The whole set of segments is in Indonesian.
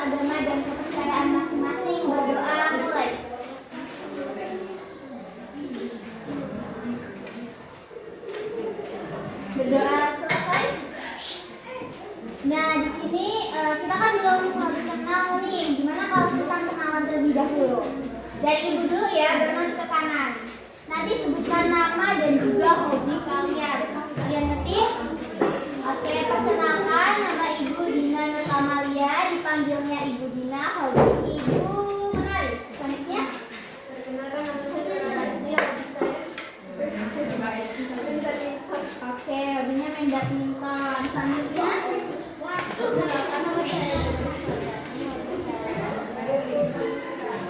agama dan kepercayaan masing-masing. Berdoa mulai. Berdoa selesai. Nah, di sini kita kan belum saling kenal nih. Gimana kalau kita kenalan terlebih dahulu? Dari ibu dulu ya, bermain ke kanan. Nanti sebutkan nama dan juga hobi kalian. Kalian ngerti? Oke, perkenalkan, nama Ibu Dina Nurkamalia, dipanggilnya Ibu Dina. Hobi Ibu menari. Selanjutnya, perkenalkan, nama saya Asti, hobi saya. Oke, hobinya main badminton. Selanjutnya, perkenalkan, nama saya.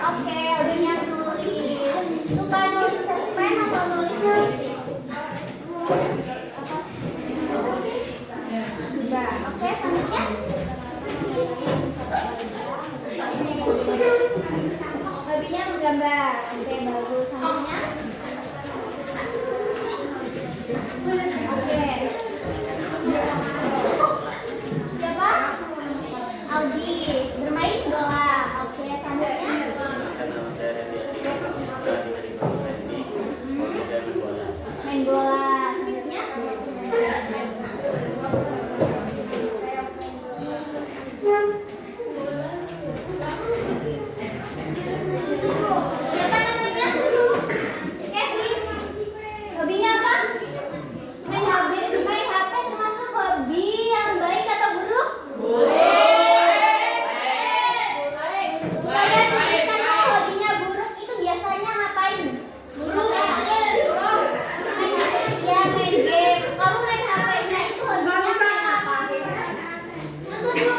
Oke, hobinya menulis. Suka nulis cerpen atau nulis puisi? Oke, selanjutnya. Hobinya menggambar. Oke, bagus. Selanjutnya. Oke. Siapa? Aldi. Bermain bola. Oke, selanjutnya. Main bola. Selanjutnya. Siapa namanya? Kevin. Hobinya apa? Main HP termasuk hobi yang baik atau buruk? Kalian sebutkan kalau hobinya buruk itu biasanya ngapain? Main HP, iya, main game. Kamu main HP-nya itu hobinya main apa? Nonton dulu.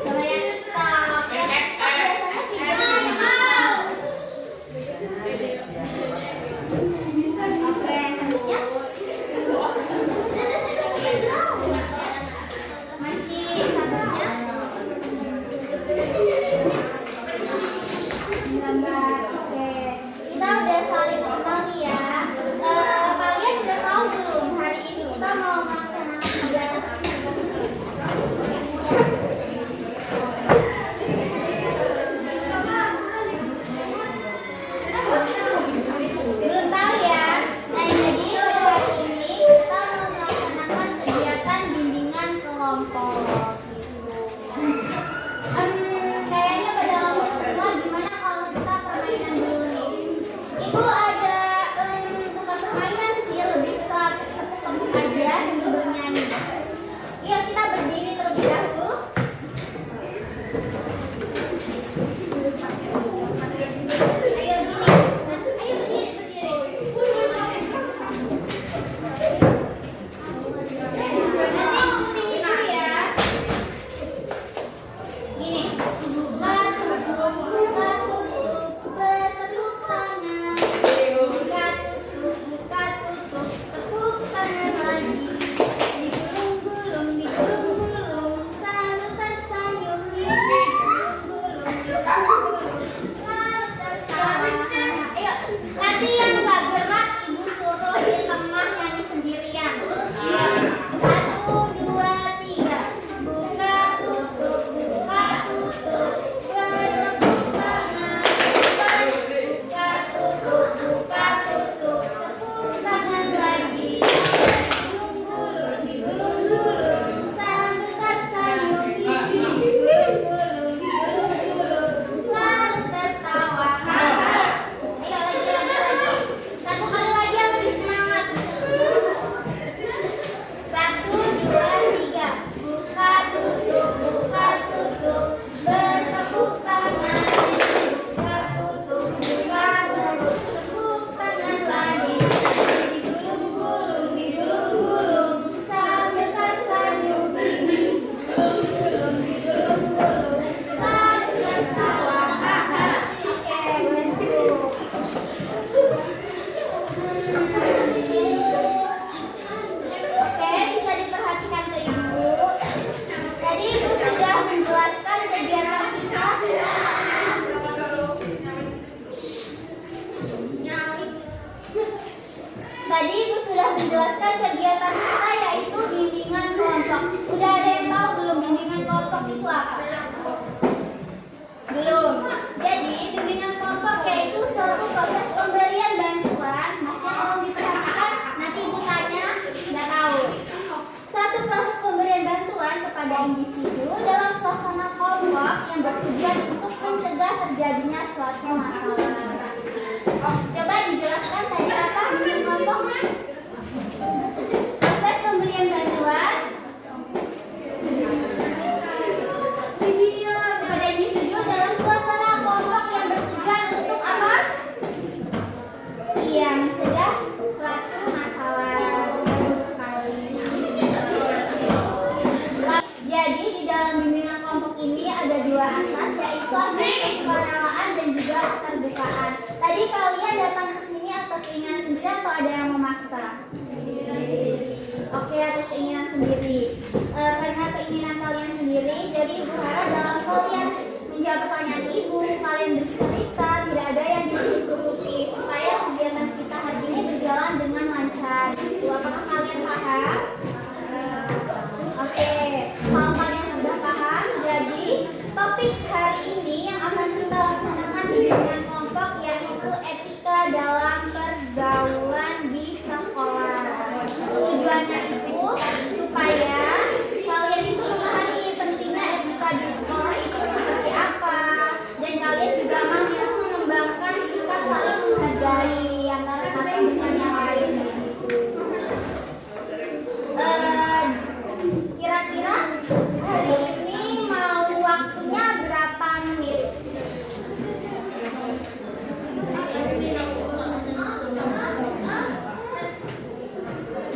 Coba lihat TikTok. Ya, TikTok biasanya videonya. Oke, selanjutnya. Mancing, selanjutnya. Gambar. Oke, kita udah saling kenal nih ya. Kalian udah tahu belum hari ini kita mau melaksanakan kegiatan apa? dalam suasana kelompok yang bertujuan untuk mencegah terjadinya suatu masalah. Coba dijelaskan tadi apa bimbingan kelompok? Proses pemberian bantuan kepada individu dalam suasana kelompok yang bertujuan untuk apa? Iya, mencegah suatu masalah. Jadi di dalam bimbingan kelompok ini ada dua asas, yaitu asas kesukarelawan dan juga keterbukaan. Tadi kalian datang ke sini atas keinginan sendiri atau ada yang memaksa? Oke, atas keinginan sendiri. Karena keinginan kalian sendiri, jadi ibu harap dalam kalian menjawab pertanyaan ibu, kalian bercerita, tidak ada yang ditutupi supaya kegiatan kita hari ini berjalan dengan lancar. Apakah kalian paham? Oke, kalau kalian sudah paham, jadi topik hari ini yang akan kita laksanakan di bimbingan kelompok yaitu etika dalam pergaulan di sekolah. Tujuannya itu supaya kalian itu memahami pentingnya etika di sekolah itu seperti apa, dan kalian juga mampu mengembangkan sikap saling menghargai antara satu dengan yang lain. Kira-kira hari ini mau waktunya berapa menit?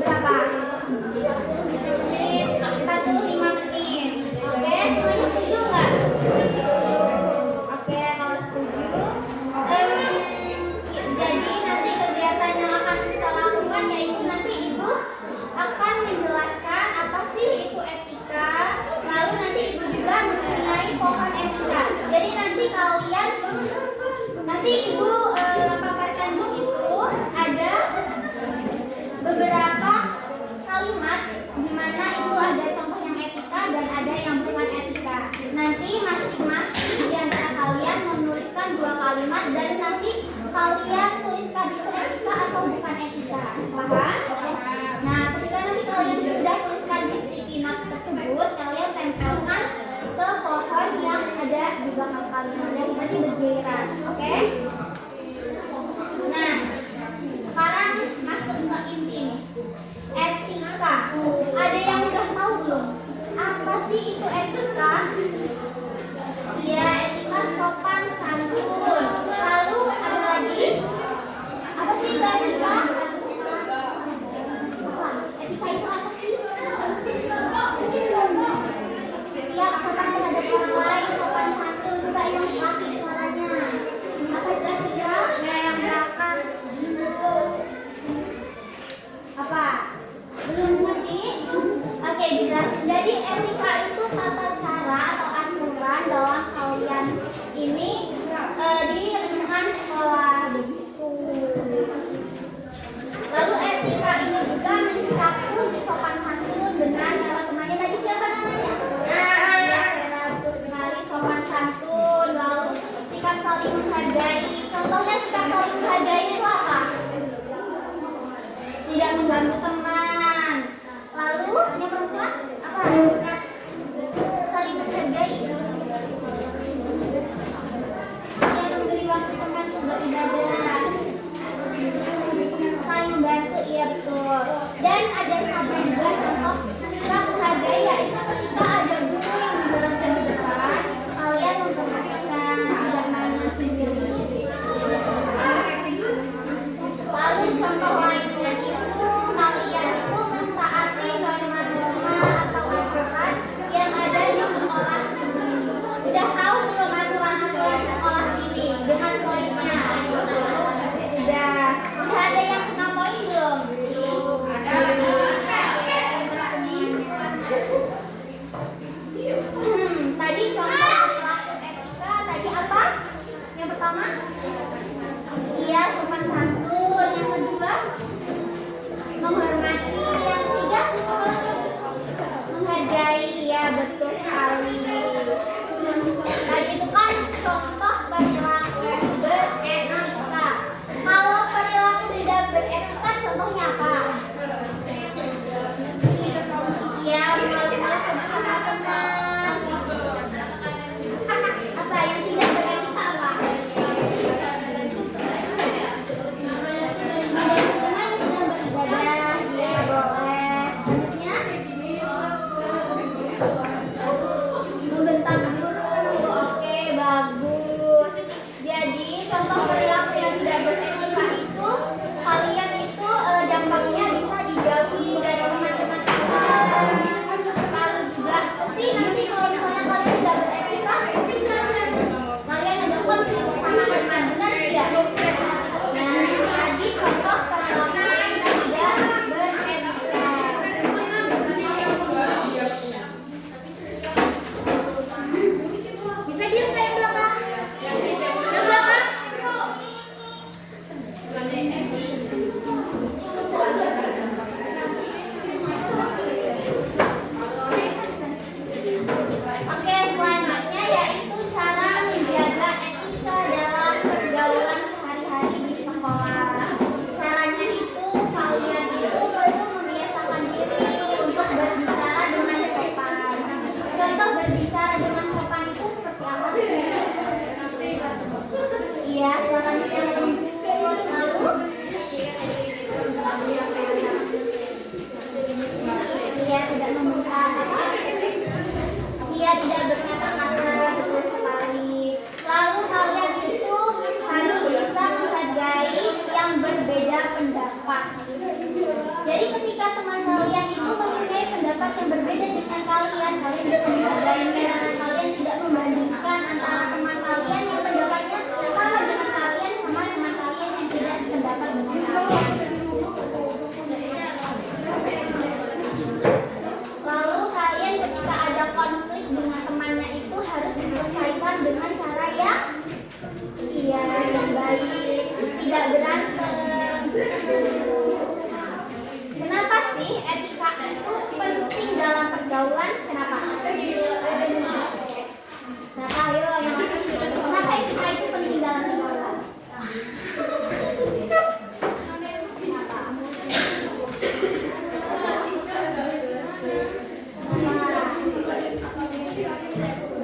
Berapa? 45 menit. Oke, semuanya setuju nggak? Oke, kalau setuju, jadi nanti kegiatan yang akan kita lakukan yaitu nanti ibu akan menjelaskan apa sih itu etika, lalu nanti ibu juga mengenai pohon etika. Jadi nanti kalian, nanti ibu paparkan di situ ada beberapa kalimat di mana itu ada contoh yang etika dan ada yang bukan etika. Nanti masing-masing di antara kalian menuliskan 2 kalimat dan nanti kalian tuliskan itu etika atau bukan etika. Paham? Nah, ketika nanti kalian sudah tuliskan di sticky note tersebut, kalian tempelkan ke pohon yang ada di belakang kalian. Jadi nanti bergiliran, oke? Nah, sekarang masuk ke inti nih. Etika. Ada yang udah tahu belum? Apa sih itu etika? Iya, etika sopan santun. Lalu ada lagi? Apa sih itu etika? Etika itu apa sih? Ya, sopan terhadap orang lain, sopan santun. Coba yang laki suaranya. Apa itu etika? Ya, yang belakang. Apa? Belum ngerti? Oke, dijelasin. Jadi etika itu tata cara atau aturan dalam kalian ini di lingkungan sekolah begitu. Lalu etika ini juga mencakup sopan santun dengan teman-temannya. Tadi siapa namanya? Ya, betul sekali, sopan santun. Lalu sikap saling menghargai. Contohnya sikap saling menghargai itu apa? Tidak mengganggu teman. Lalu yang perempuan apa? Sikap saling menghargai. Yang memberi waktu teman untuk ibadah. Saling bantu, iya betul. Dan ada satu juga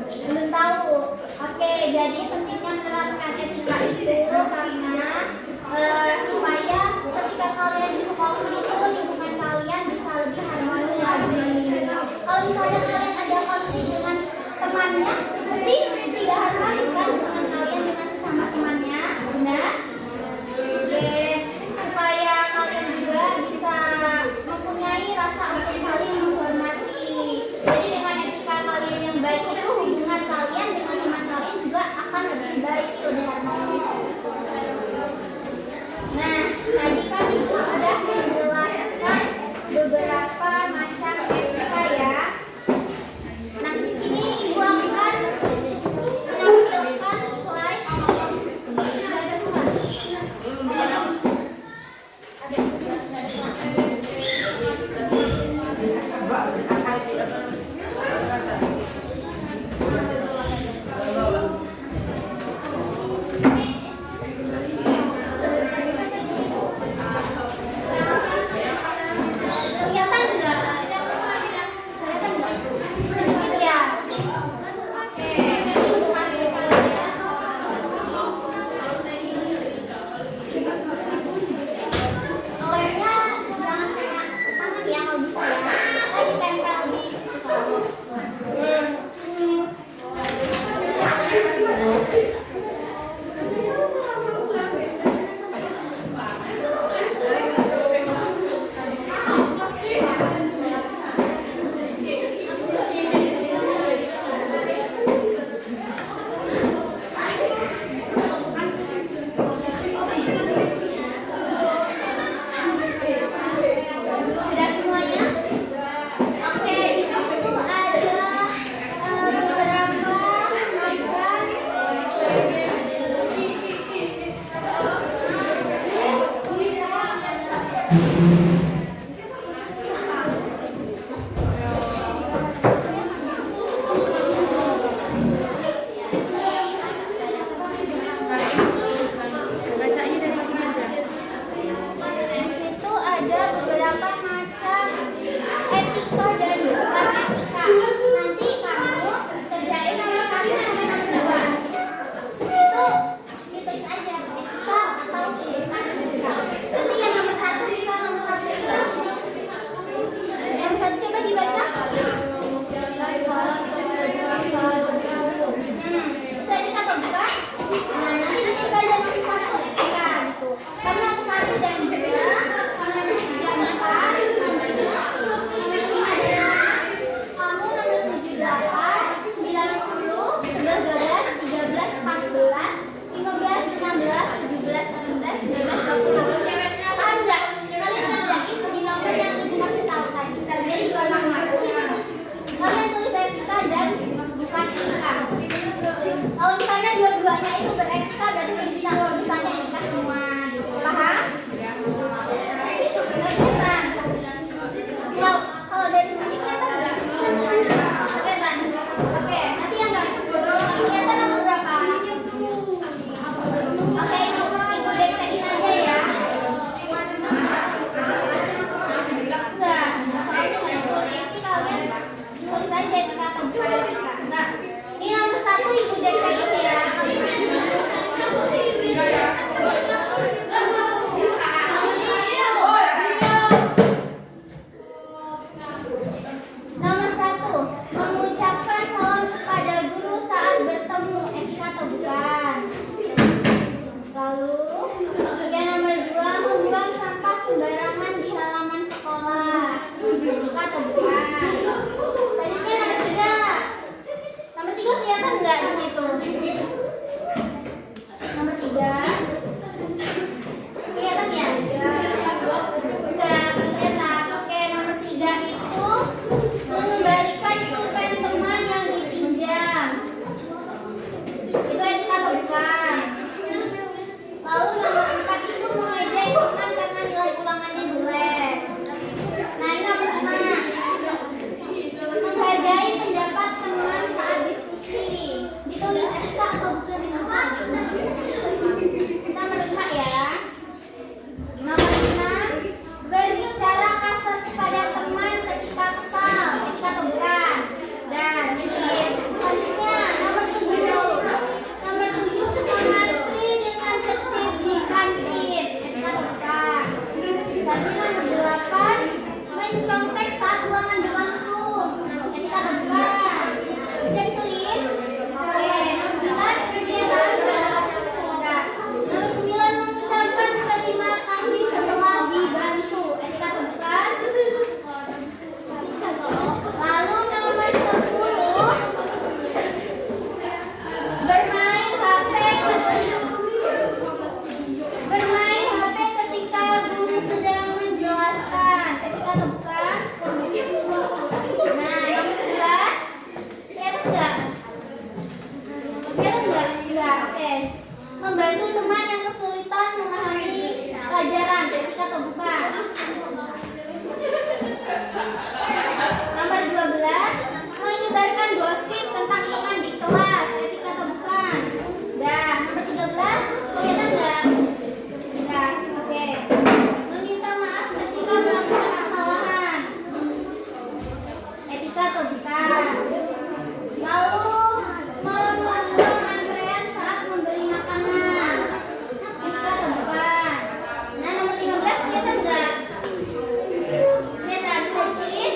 Belum tahu. Oke, jadi pentingnya menerapkan etika itu karena supaya ketika kalian di sekolah itu lingkungan kalian bisa lebih harmonis lagi. Kalau misalnya kalian ada konflik dengan temannya, pasti tidak harmonis kan hubungan kalian dengan sesama temannya, benar? Oke, supaya kalian juga bisa mempunyai rasa untuk saling menghormati. Jadi dengan etika kalian yang baik itu hubungan kalian dengan teman kalian juga akan lebih baik, lebih harmonis. Nah, tadi kan Ibu sudah menjelaskan beberapa macam etika ya. Nah, ini Ibu akan menampilkan slide. Sudah ada tugas. Ada tugas, nggak ada kelas. Kelihatan nggak? Kelihatan nggak? Sedikit ya. Oke, ini spasi kalian. Lemnya jangan kena tangan ya kalau bisa ya. Tadi tempel di pisau. Sudah semuanya? Oke, di situ ada beberapa di situ ada beberapa macam etika dan bukan etika. Nanti kamu kerjain nomor 1 sampai nomor 2. Itu ditulis aja etika atau tidak etika. Nanti yang nomor 1 bisa nomor 1 juga. Nomor 1 coba dibaca. Itu etika atau bukan? Nah, nanti ditulis aja nomor 1 etika gitu. Karena nomor 1 dan 2, nomor 3, 4, nomor 5, kamu nomor 7, 8, 9, 10, 11, 12, 13, 14, 15, 16, 17, 18, 19, 20. Paham nggak? Kalian kerjain di nomor yang Ibu kasih tahu tadi. Jadi 2 nomor. Kalian tulis etika dan bukan etika. Kalau misalnya dua-duanya itu beretika berarti bisa tulisannya etika semua gitu. Paham? Kelihatan? Kalau dari sini kelihatan nggak? Kelihatan? Oke, nanti yang nggak kelihatan nomor berapa? Oke, Ibu DP-in aja ya. Enggak, soalnya nggak tulis sih kalian tulis aja etika atau bukan etika. Ini nomor 1 Ibu DP-in ya. Nomor 1, mengucapkan salam kepada guru saat bertemu, etika atau bukan? Lalu, yang nomor 2, membuang sampah sembarangan di halaman sekolah, etika atau bukan? Selanjutnya nomor 3. Nomor 3 kelihatan nggak di situ? Nomor 3 kelihatan ya? Enggak kelihatan. Oke, nomor 3 itu mengembalikan pulpen teman yang dipinjam. Itu etika atau bukan? Lalu nomor 4 itu mengejek teman karena nilai ulangannya jelek. Nah, ini nomor 5. Menghargai pendapat teman saat diskusi. Ditulis Membantu teman yang kesulitan memahami pelajaran, etika atau bukan? Nomor 12, menyebarkan gosip tentang teman di kelas, etika atau bukan? Dah. Nomor 13, kelihatan nggak? Dah. Oke. Meminta maaf ketika melakukan kesalahan, etika atau bukan? Lalu mengulang antrean saat membeli makanan, etika atau bukan? Nah, nomor 15 kelihatan nggak? Kelihatan, bisa ditulis?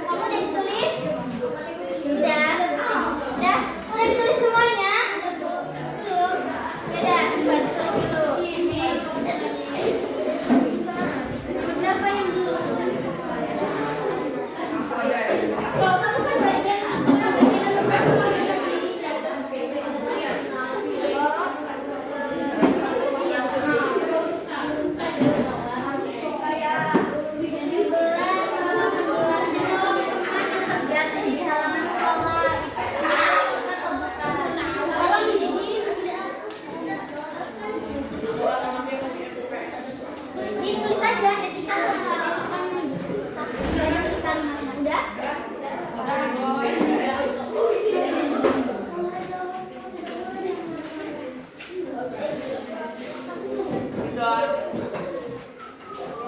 Kamu udah ditulis? Udah? Udah? Udah ditulis semuanya? Belum? Udah, coba ditulis dulu. Berapa yang dulu? Kalau kamu kan bagian ditulis aja etika udah?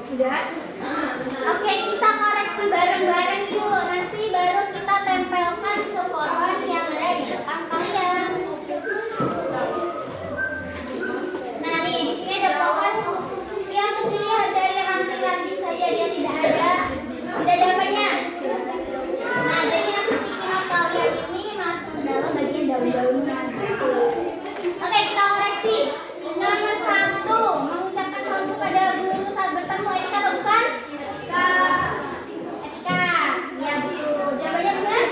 Udah? Oke, kita koreksi bareng-bareng yuk. Nanti baru kita tempelkan ke pohon yang ada di depan kalian. Nah nih, di sini ada pohon yang dilihat dari ranting-ranting saja dia tidak ada apanya. Nah, jadi nanti pikiran kalian ini masuk ke dalam bagian daun-daunnya. Oke, kita koreksi. Nomor 1, mengucapkan salam kepada guru saat bertemu, etika atau bukan? Etika. Ya, betul. Jawabannya benar?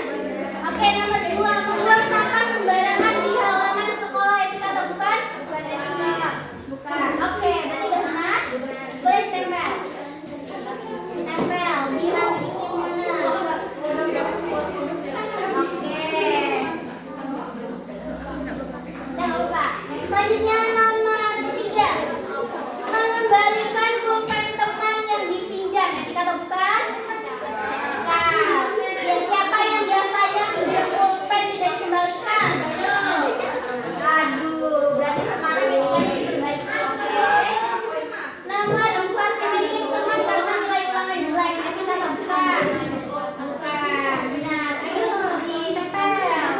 Oke, nomor 2, membuang sampah sembarangan di halaman sekolah, etika atau bukan? Bukan etika. Bukan. Oke, berarti benar. Boleh ditempel. Tempel di ranting yang mana? Oke. Udah nggak lupa. Selanjutnya nomor 3, mengembalikan pulpen teman yang dipinjam, etika atau bukan? Etika. Ya, siapa yang biasanya pinjam pulpen tidak dikembalikan? Aduh, berarti sekarang etikanya diperbaiki. Oke. Nomor 4, memiliki teman karena nilai ulangnya jelek, etika atau bukan? Bukan. Benar. Ayo ditempel.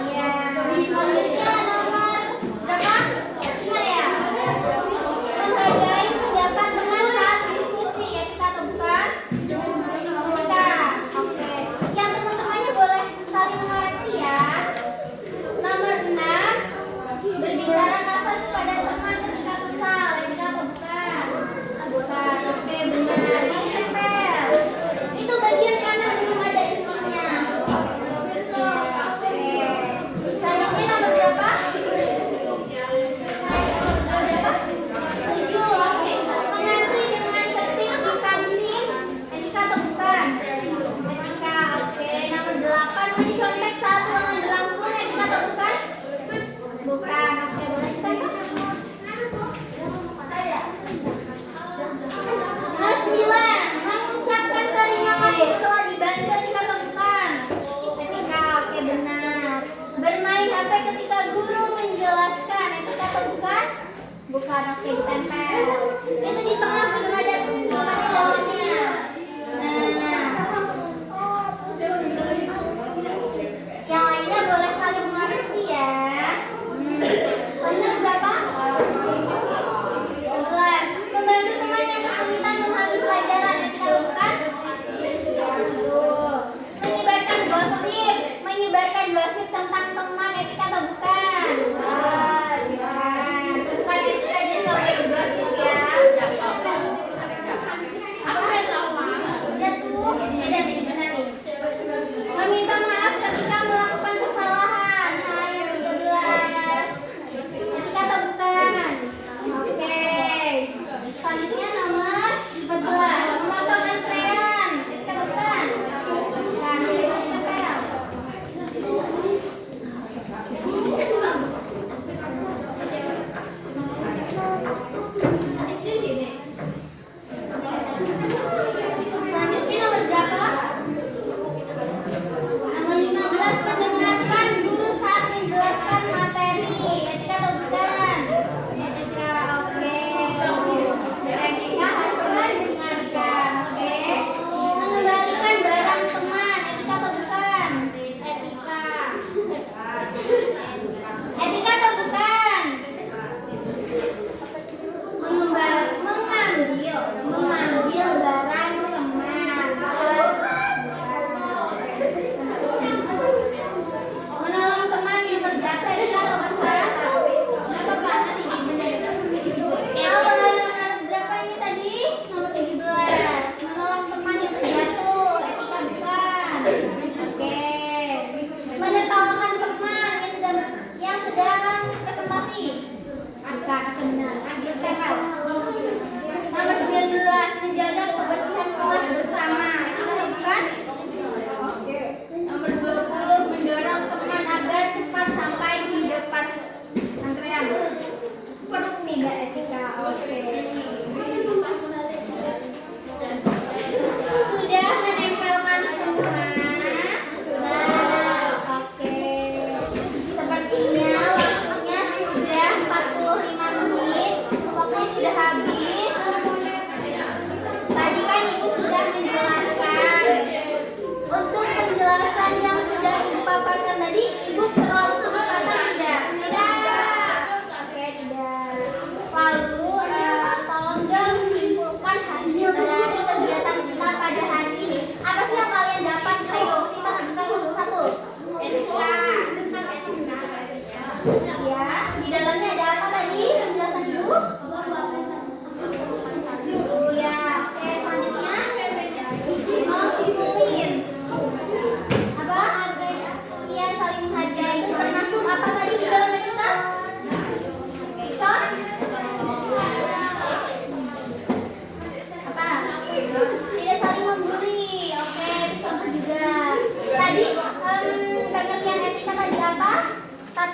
Iya. Selanjutnya nomor berapa? 5 ya? Menghargai pendapat teman saat diskusi, etika atau bukan? Etika. Oke. Yang teman-temannya boleh saling mengoreksi ya. Nomor 6, berbicara kasar kepada teman ketika kesal, etika atau bukan? Bukan. Oke, benar. Ditempel. Itu bagian kanan belum ada isinya. Oke. Selanjutnya nomor berapa? Nomor berapa? 7. Oke. Mengantri dengan tertib di kantin, etika atau bukan? Etika. Oke. Nomor 8, mencontek saat ulangan berlangsung, etika atau bukan? Bukan. Oke, boleh ditempel. Nomor 9, mengucapkan terima kasih setelah dibantu, etika atau bukan? Etika. Oke, benar. Bermain HP ketika guru menjelaskan, etika atau bukan? Bukan. Oke, ditempel. Itu di tengah belum ada daunnya. Nah, yang lainnya boleh saling mengoreksi ya. Selanjutnya berapa? 11, membantu teman yang kesulitan memahami pelajaran, etika atau bukan? Betul. Menyebarkan gosip tentang teman, etika atau bukan? Bukan. Bukan etika aja nggak boleh bergosip ya. Udah tuh, udah nih, benar nih. Meminta maaf ketika melakukan kesalahan. Ayo 13. Etika atau bukan? Oke. Selanjutnya nomor 14, memotong antrean, etika atau bukan? Bukan. Tempel.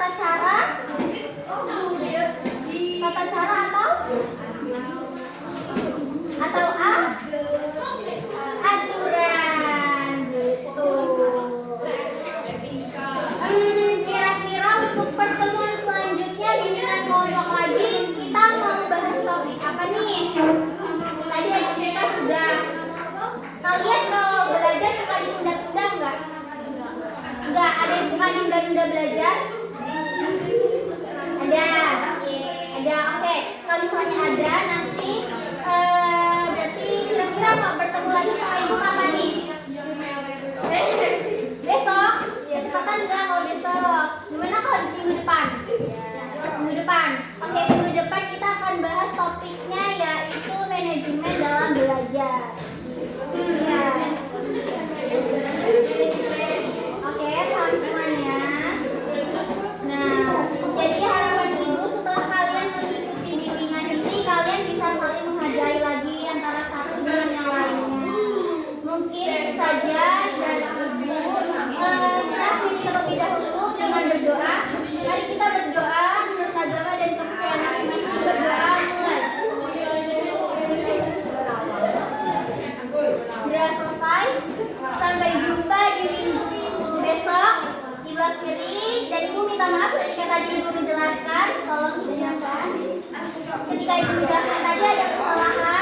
tata cara? Tata cara atau aturan gitu. Kira-kira untuk pertemuan selanjutnya bimbingan kelompok lagi kita mau bahas topik apa nih? Tadi kita sudah. Kalian kalau belajar suka ditunda-tunda enggak? Enggak, ada yang suka ditunda-tunda belajar? Ada, oke. Kalau misalnya ada, nanti berarti kira-kira mau bertemu lagi sama ibu kapan nih? Besok? Ya, cepatan enggak kalau besok? Gimana kalau minggu depan? Minggu depan. Oke, minggu depan kita akan bahas topiknya yaitu manajemen dalam belajar. Ya. Oke, paham semuanya. Nah, jadi harapan ibu setelah kalian mengikuti bimbingan ini, kalian bisa saling menghargai lagi antara satu dengan yang lainnya. Mungkin saja dari ibu, kita bisa terlebih dahulu dengan berdoa. Mari kita berdoa menurut agama dan kepercayaan masing-masing. Berdoa mulai. Sudah selesai. Sampai jumpa di minggu besok. Ibu akhiri dan ibu minta maaf ketika tadi ibu menjelaskan. Tolong didengarkan. Ketika ibu menjelaskan tadi ada kesalahan.